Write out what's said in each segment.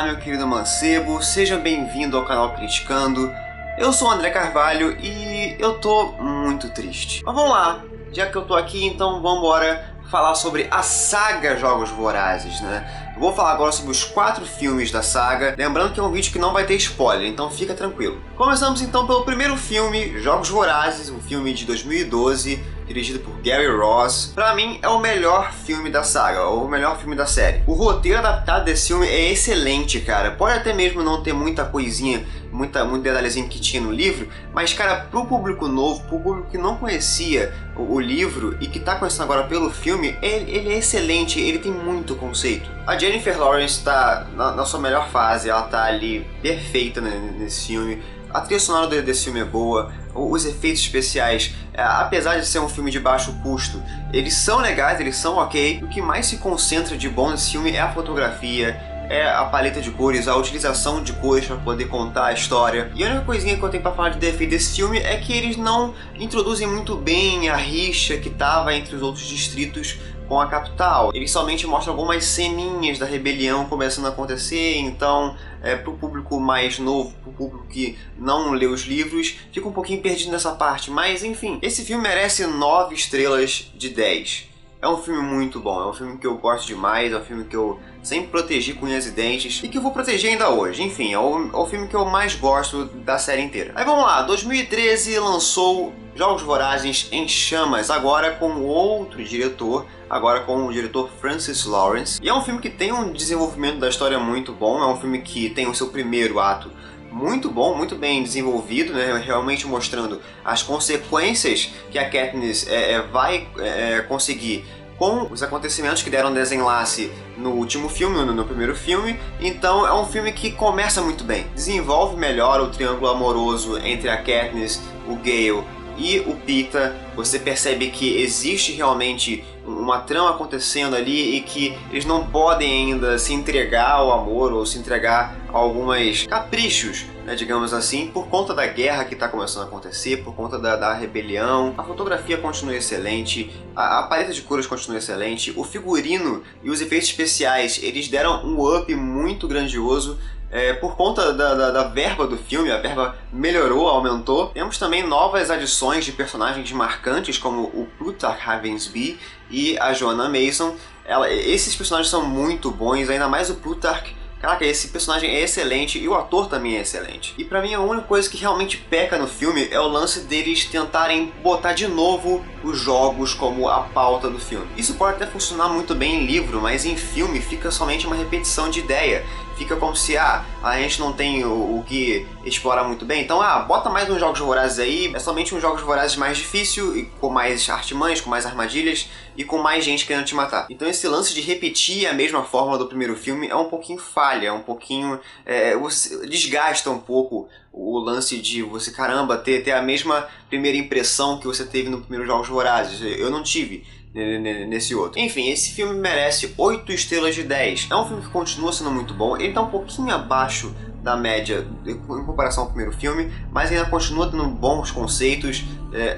meu querido mancebo, seja bem-vindo ao canal Criticando. Eu sou o André Carvalho e eu tô muito triste. Mas vamos lá, já que eu tô aqui, então vamos embora falar sobre a saga Jogos Vorazes, né? Eu vou falar agora sobre os 4 filmes da saga, lembrando que é um vídeo que não vai ter spoiler, então fica tranquilo. Começamos então pelo primeiro filme, Jogos Vorazes, um filme de 2012, dirigido por Gary Ross. Pra mim, é o melhor filme da saga, ou o melhor filme da série. O roteiro adaptado desse filme é excelente, cara. Pode até mesmo não ter muita coisinha, muito detalhezinho que tinha no livro, mas, cara, pro público novo, pro público que não conhecia o livro e que tá conhecendo agora pelo filme, ele é excelente, ele tem muito conceito. A Jennifer Lawrence tá na sua melhor fase, ela tá ali perfeita nesse filme. A trilha sonora desse filme é boa, os efeitos especiais, apesar de ser um filme de baixo custo, eles são legais, eles são ok. O que mais se concentra de bom nesse filme é a fotografia, é a paleta de cores, a utilização de cores para poder contar a história. E a única coisinha que eu tenho para falar de defeito desse filme é que eles não introduzem muito bem a rixa que estava entre os outros distritos com a capital. Eles somente mostram algumas ceninhas da rebelião começando a acontecer, então pro público mais novo, pro público que não lê os livros, fica um pouquinho perdido nessa parte, mas enfim, esse filme merece 9 estrelas de 10. É um filme muito bom, é um filme que eu gosto demais, é um filme que eu sempre protegi com unhas e dentes e que eu vou proteger ainda hoje. Enfim, é o filme que eu mais gosto da série inteira. Aí vamos lá, 2013 lançou Jogos Vorazes em Chamas, agora com outro diretor, agora com o diretor Francis Lawrence. E é um filme que tem um desenvolvimento da história muito bom, é um filme que tem o seu primeiro ato muito bom, muito bem desenvolvido, né? Realmente mostrando as consequências que a Katniss vai conseguir com os acontecimentos que deram desenlace no último filme, no primeiro filme. Então é um filme que começa muito bem, desenvolve melhor o triângulo amoroso entre a Katniss, o Gale e o Peeta. Você percebe que existe realmente uma trama acontecendo ali e que eles não podem ainda se entregar ao amor ou se entregar a alguns caprichos, né, digamos assim, por conta da guerra que está começando a acontecer, por conta da rebelião. A fotografia continua excelente, a paleta de cores continua excelente, o figurino e os efeitos especiais, eles deram um up muito grandioso. Por conta da verba do filme, a verba melhorou, aumentou. Temos também novas adições de personagens marcantes, como o Plutarch Ravensby e a Joanna Mason. Esses personagens são muito bons, ainda mais o Plutarch. Caraca, esse personagem é excelente e o ator também é excelente. E pra mim a única coisa que realmente peca no filme é o lance deles tentarem botar de novo os jogos como a pauta do filme. Isso pode até funcionar muito bem em livro, mas em filme fica somente uma repetição de ideia. Fica como se, a gente não tem o que explorar muito bem, então, bota mais uns Jogos Vorazes aí, é somente um Jogos Vorazes mais difícil, e com mais artimanhas, com mais armadilhas, e com mais gente querendo te matar. Então esse lance de repetir a mesma fórmula do primeiro filme é um pouquinho falha, é um pouquinho... você desgasta um pouco o lance de você, caramba, ter a mesma primeira impressão que você teve no primeiro Jogos Vorazes. Eu não tive nesse outro. Enfim, esse filme merece 8 estrelas de 10. É um filme que continua sendo muito bom, ele tá um pouquinho abaixo da média em comparação ao primeiro filme, mas ainda continua tendo bons conceitos,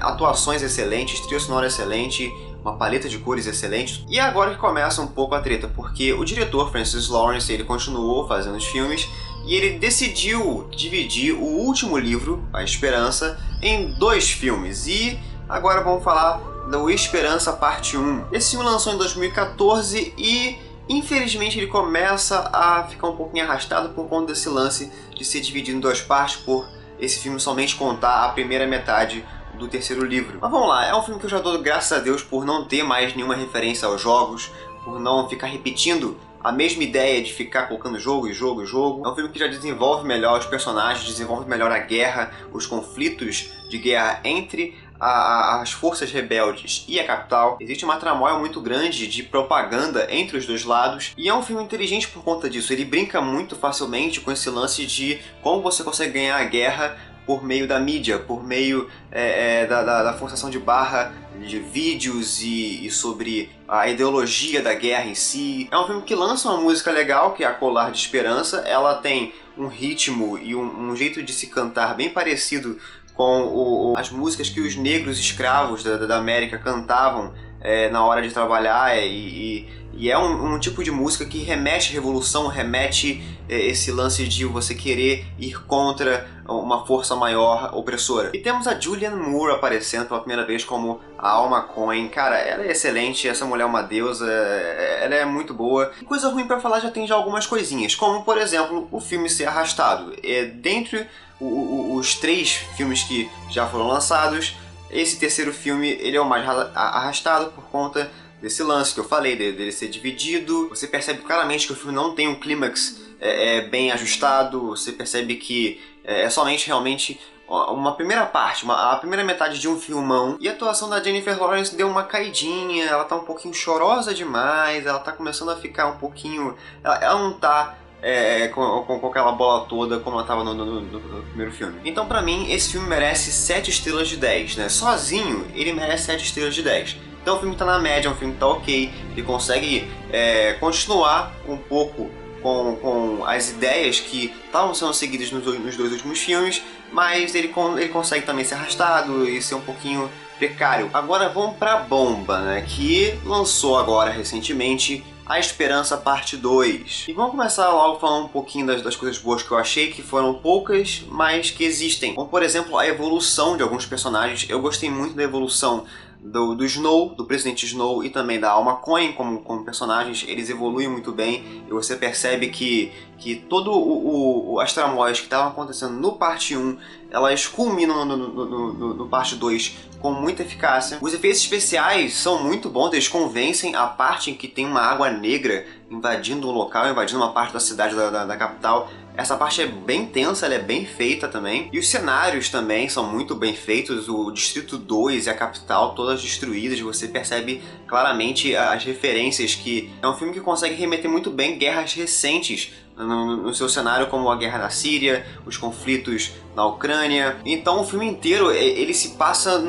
atuações excelentes, trilha sonora excelente, uma paleta de cores excelente. E agora que começa um pouco a treta, porque o diretor Francis Lawrence, ele continuou fazendo os filmes e ele decidiu dividir o último livro, A Esperança, em 2 filmes. E agora vamos falar do Esperança Parte 1. Esse filme lançou em 2014 e infelizmente ele começa a ficar um pouquinho arrastado por conta desse lance de ser dividido em 2 partes, por esse filme somente contar a primeira metade do terceiro livro. Mas vamos lá, é um filme que eu já dou graças a Deus por não ter mais nenhuma referência aos jogos, por não ficar repetindo a mesma ideia de ficar colocando jogo. É um filme que já desenvolve melhor os personagens, desenvolve melhor a guerra, os conflitos de guerra entre as forças rebeldes e a capital. Existe uma tramóia muito grande de propaganda entre os dois lados, e é um filme inteligente por conta disso. Ele brinca muito facilmente com esse lance de como você consegue ganhar a guerra por meio da mídia, por meio da forçação de barra de vídeos e sobre a ideologia da guerra em si. É um filme que lança uma música legal, que é a Colar de Esperança. Ela tem um ritmo e um jeito de se cantar bem parecido com as músicas que os negros escravos da América cantavam na hora de trabalhar e é um tipo de música que remete à revolução, remete esse lance de você querer ir contra uma força maior opressora. E temos a Julianne Moore aparecendo pela primeira vez como a Alma Coin. Cara, ela é excelente, essa mulher é uma deusa, ela é muito boa. E coisa ruim pra falar já tem algumas coisinhas, como por exemplo, o filme ser arrastado. Dentre os 3 filmes que já foram lançados, esse terceiro filme ele é o mais arrastado por conta desse lance que eu falei, dele ser dividido. Você percebe claramente que o filme não tem um clímax bem ajustado, você percebe que é somente realmente uma primeira parte, a primeira metade de um filmão. E a atuação da Jennifer Lawrence deu uma caidinha, ela tá um pouquinho chorosa demais, ela tá começando a ficar um pouquinho... Ela não tá com aquela bola toda como ela tava no primeiro filme. Então pra mim, esse filme merece 7 estrelas de 10, né? Sozinho, ele merece 7 estrelas de 10. Então o filme tá na média, é um filme que tá ok, ele consegue continuar um pouco com as ideias que estavam sendo seguidas nos 2 últimos filmes, mas ele consegue também ser arrastado e ser um pouquinho precário. Agora vamos pra bomba, né, que lançou agora recentemente A Esperança Parte 2. E vamos começar logo falando um pouquinho das coisas boas que eu achei, que foram poucas, mas que existem. Como por exemplo a evolução de alguns personagens. Eu gostei muito da evolução do Snow, do Presidente Snow, e também da Alma Coin como personagens. Eles evoluem muito bem e você percebe que todo as tramóias que estavam acontecendo no parte 1, elas culminam no parte 2 com muita eficácia. Os efeitos especiais são muito bons, eles convencem. A parte em que tem uma água negra invadindo um local, invadindo uma parte da cidade da capital. Essa parte é bem tensa, ela é bem feita também. E os cenários também são muito bem feitos. O Distrito 2 e a capital, todas destruídas. Você percebe claramente as referências, que é um filme que consegue remeter muito bem guerras recentes no seu cenário, como a guerra na Síria, os conflitos na Ucrânia. Então o filme inteiro, ele se passa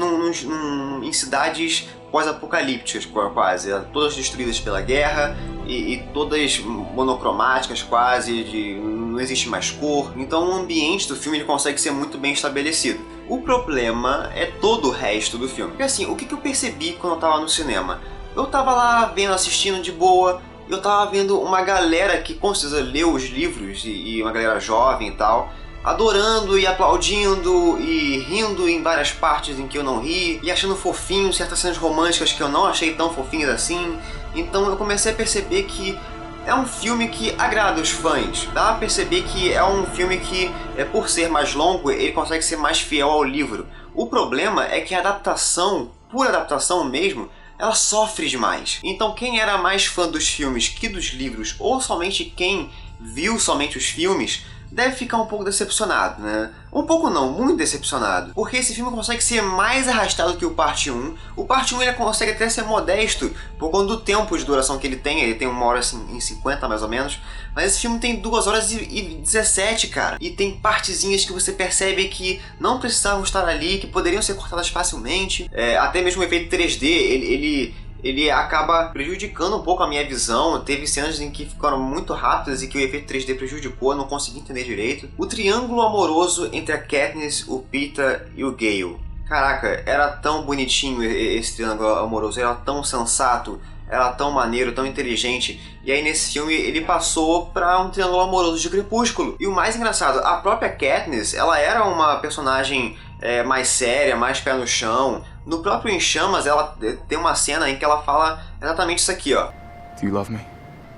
em cidades pós-apocalípticas quase, todas destruídas pela guerra e todas monocromáticas quase, não existe mais cor. Então o ambiente do filme ele consegue ser muito bem estabelecido. O problema é todo o resto do filme. Porque assim, o que eu percebi quando eu tava no cinema? Eu tava lá vendo, assistindo de boa, eu tava vendo uma galera que com certeza leu os livros, e uma galera jovem e tal, adorando e aplaudindo e rindo em várias partes em que eu não ri, e achando fofinho certas cenas românticas que eu não achei tão fofinhas assim. Então eu comecei a perceber que é um filme que agrada os fãs. Dá a perceber que é um filme que, por ser mais longo, ele consegue ser mais fiel ao livro. O problema é que a adaptação, por adaptação mesmo, ela sofre demais. Então quem era mais fã dos filmes que dos livros, ou somente quem viu somente os filmes, deve ficar um pouco decepcionado, né? Um pouco não, muito decepcionado. Porque esse filme consegue ser mais arrastado que o parte 1. O parte 1 ele consegue até ser modesto por conta do tempo de duração que ele tem 1 hora e 50 mais ou menos. Mas esse filme tem 2 horas e 17, cara. E tem partezinhas que você percebe que não precisavam estar ali, que poderiam ser cortadas facilmente. Até mesmo o efeito 3D, ele acaba prejudicando um pouco a minha visão. Teve cenas em que ficaram muito rápidas e que o efeito 3D prejudicou, eu não consegui entender direito. O triângulo amoroso entre a Katniss, o Peeta e o Gale. Caraca, era tão bonitinho esse triângulo amoroso, era tão sensato, era tão maneiro, tão inteligente. E aí nesse filme ele passou pra um triângulo amoroso de Crepúsculo. E o mais engraçado, a própria Katniss, ela era uma personagem mais séria, mais pé no chão. No próprio Em Chamas, ela tem uma cena em que ela fala exatamente isso aqui, ó. Do you love me?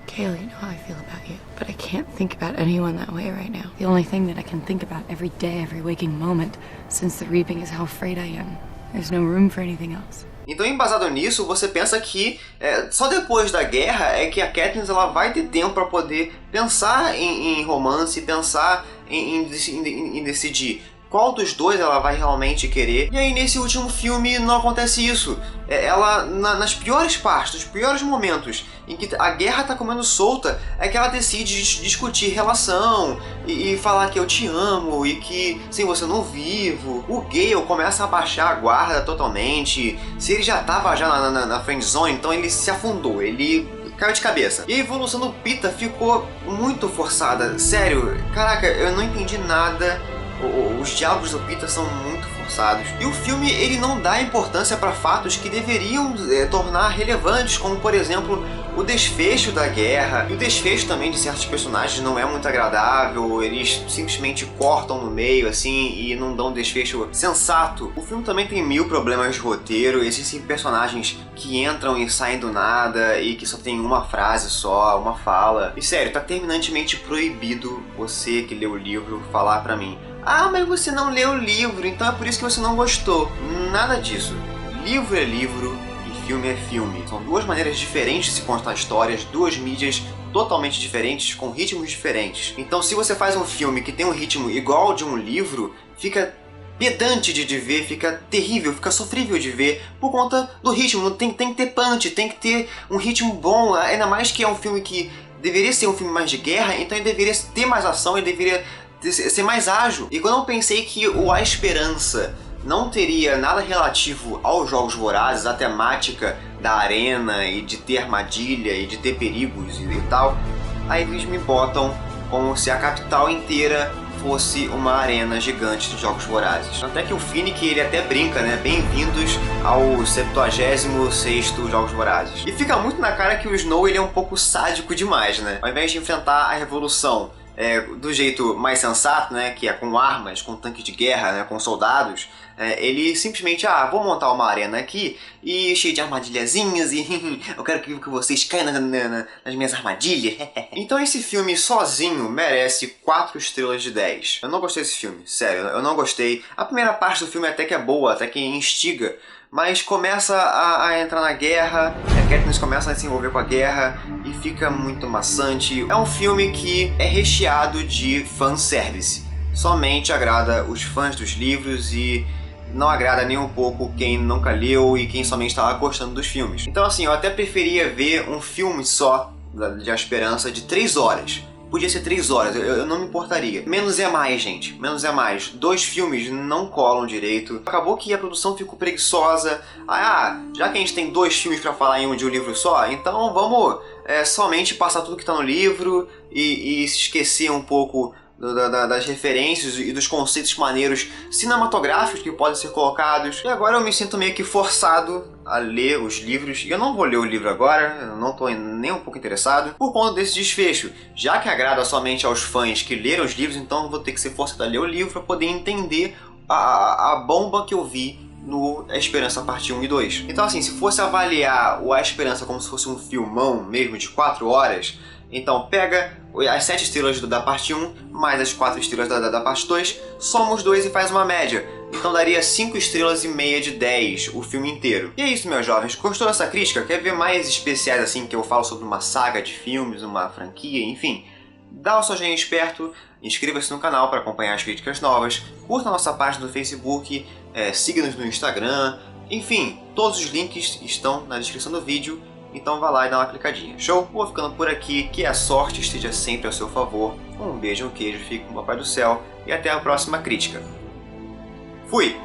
Kaylee, you know how I feel about you, but I can't think about anyone that way right now. The only thing that I can think about every day, every waking moment, since the reaping, is how afraid I am. There's no room for anything else. Então, embasado nisso, você pensa que só depois da guerra é que a Katniss ela vai ter tempo para poder pensar em romance, pensar em decidir qual dos dois ela vai realmente querer. E aí nesse último filme não acontece isso. Ela, nas piores partes, nos piores momentos em que a guerra tá comendo solta, é que ela decide discutir relação e falar que eu te amo e que sem você não vivo. O Gale começa a baixar a guarda totalmente. Se ele já tava na friendzone, então ele se afundou, ele caiu de cabeça. E a evolução do Peeta ficou muito forçada. Sério, caraca, eu não entendi nada. Os diálogos do Peeta são muito forçados. forçados. E o filme, ele não dá importância para fatos que deveriam tornar relevantes, como por exemplo o desfecho da guerra. E o desfecho também de certos personagens não é muito agradável, eles simplesmente cortam no meio assim e não dão um desfecho sensato. O filme também tem mil problemas de roteiro, existem personagens que entram e saem do nada e que só tem uma frase só, uma fala. E sério, tá terminantemente proibido você que leu o livro falar pra mim: ah, mas você não leu o livro, então é por isso que você não gostou. Nada disso. Livro é livro e filme é filme. São duas maneiras diferentes de se contar histórias, duas mídias totalmente diferentes, com ritmos diferentes. Então se você faz um filme que tem um ritmo igual ao de um livro, fica pedante de ver, fica terrível, fica sofrível de ver por conta do ritmo. Tem que ter punch, tem que ter um ritmo bom, ainda mais que é um filme que deveria ser um filme mais de guerra, então ele deveria ter mais ação, ele deveria ser mais ágil. E quando eu pensei que o A Esperança não teria nada relativo aos Jogos Vorazes, a temática da arena e de ter armadilha e de ter perigos e tal, aí eles me botam como se a capital inteira fosse uma arena gigante de Jogos Vorazes. Até que o Finnick, ele até brinca, né? Bem-vindos ao 76º Jogos Vorazes. E fica muito na cara que o Snow, ele é um pouco sádico demais, né? Ao invés de enfrentar a revolução do jeito mais sensato, né, que é com armas, com tanque de guerra, né, com soldados, ele simplesmente, vou montar uma arena aqui e cheio de armadilhazinhas e eu quero que vocês caiam nas minhas armadilhas. Então esse filme sozinho merece 4 estrelas de 10. Eu não gostei desse filme, sério, eu não gostei. A primeira parte do filme até que é boa, até que instiga, mas começa a entrar na guerra, a Katniss começa a se envolver com a guerra e fica muito maçante. É um filme que é recheado de fanservice. Somente agrada os fãs dos livros e não agrada nem um pouco quem nunca leu e quem somente estava gostando dos filmes. Então assim, eu até preferia ver um filme só de A Esperança de 3 horas. Podia ser 3 horas, eu não me importaria. Menos é mais, gente. Menos é mais. 2 filmes não colam direito. Acabou que a produção ficou preguiçosa. Já que a gente tem 2 filmes pra falar em um de um livro só, então vamos somente passar tudo que tá no livro e se esquecer um pouco das referências e dos conceitos maneiros cinematográficos que podem ser colocados. E agora eu me sinto meio que forçado a ler os livros. E eu não vou ler o livro agora, eu não estou nem um pouco interessado por conta desse desfecho. Já que agrada somente aos fãs que leram os livros, então eu vou ter que ser forçado a ler o livro para poder entender a bomba que eu vi no A Esperança parte 1 e 2. Então assim, se fosse avaliar o A Esperança como se fosse um filmão mesmo de 4 horas, então pega as 7 estrelas da parte 1 mais as 4 estrelas da parte 2, soma os dois e faz uma média. Então daria 5 estrelas e meia de 10 o filme inteiro. E é isso, meus jovens. Gostou dessa crítica? Quer ver mais especiais assim que eu falo sobre uma saga de filmes, uma franquia, enfim? Dá o seu joinha esperto, inscreva-se no canal para acompanhar as críticas novas, curta a nossa página do Facebook, siga-nos no Instagram, enfim, todos os links estão na descrição do vídeo. Então vai lá e dá uma clicadinha. Show? Vou ficando por aqui, que a sorte esteja sempre ao seu favor. Um beijo, um queijo, fique com o Papai do Céu e até a próxima crítica. Fui!